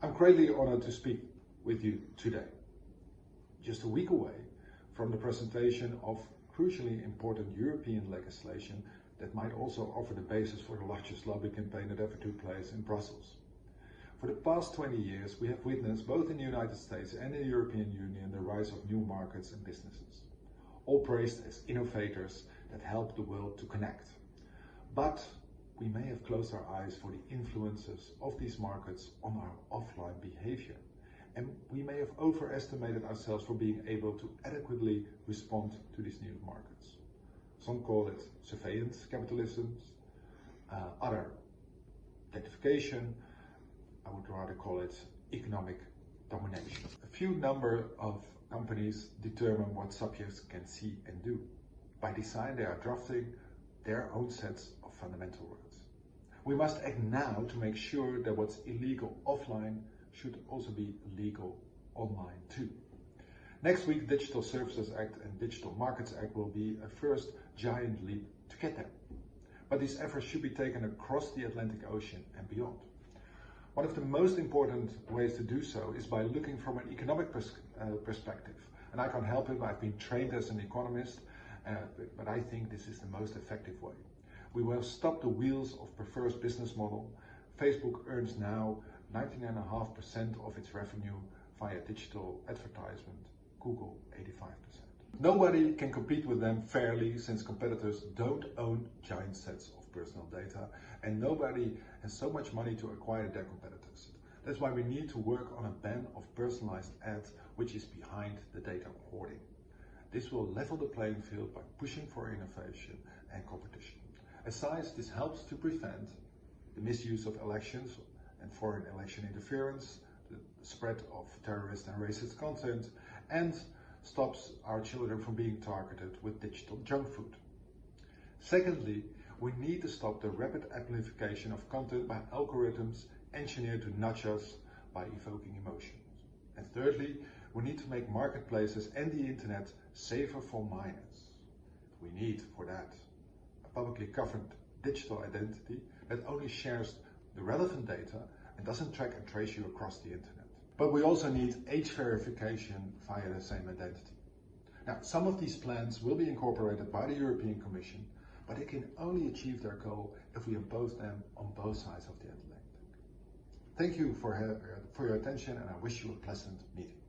I'm greatly honored to speak with you today, just a week away from the presentation of crucially important European legislation that might also offer the basis for the largest lobby campaign that ever took place in Brussels. For the past 20 years, we have witnessed both in the United States and in the European Union the rise of new markets and businesses, all praised as innovators that help the world to connect. But we may have closed our eyes for the influences of these markets on our offline behavior. And we may have overestimated ourselves for being able to adequately respond to these new markets. Some call it surveillance capitalism, other datification. I would rather call it economic domination. A few number of companies determine what subjects can see and do. By design, they are drafting their own sets of fundamental rules. We must act now to make sure that what's illegal offline should also be legal online too. Next week, Digital Services Act and Digital Markets Act will be a first giant leap to get there. But these efforts should be taken across the Atlantic Ocean and beyond. One of the most important ways to do so is by looking from an economic perspective. And I can't help it, I've been trained as an economist, but I think this is the most effective way. We will stop the wheels of perverse business model. Facebook earns now 19.5% of its revenue via digital advertisement, Google 85%. Nobody can compete with them fairly since competitors don't own giant sets of personal data and nobody has so much money to acquire their competitors. That's why we need to work on a ban of personalized ads, which is behind the data hoarding. This will level the playing field by pushing for innovation and competition. As such, this helps to prevent the misuse of elections and foreign election interference, the spread of terrorist and racist content, and stops our children from being targeted with digital junk food. Secondly, we need to stop the rapid amplification of content by algorithms engineered to nudge us by evoking emotions. And thirdly, we need to make marketplaces and the internet safer for minors. We need, for that, a publicly governed digital identity that only shares the relevant data and doesn't track and trace you across the internet. But we also need age verification via the same identity. Now, some of these plans will be incorporated by the European Commission, but they can only achieve their goal if we impose them on both sides of the Atlantic. Thank you for your attention, and I wish you a pleasant meeting.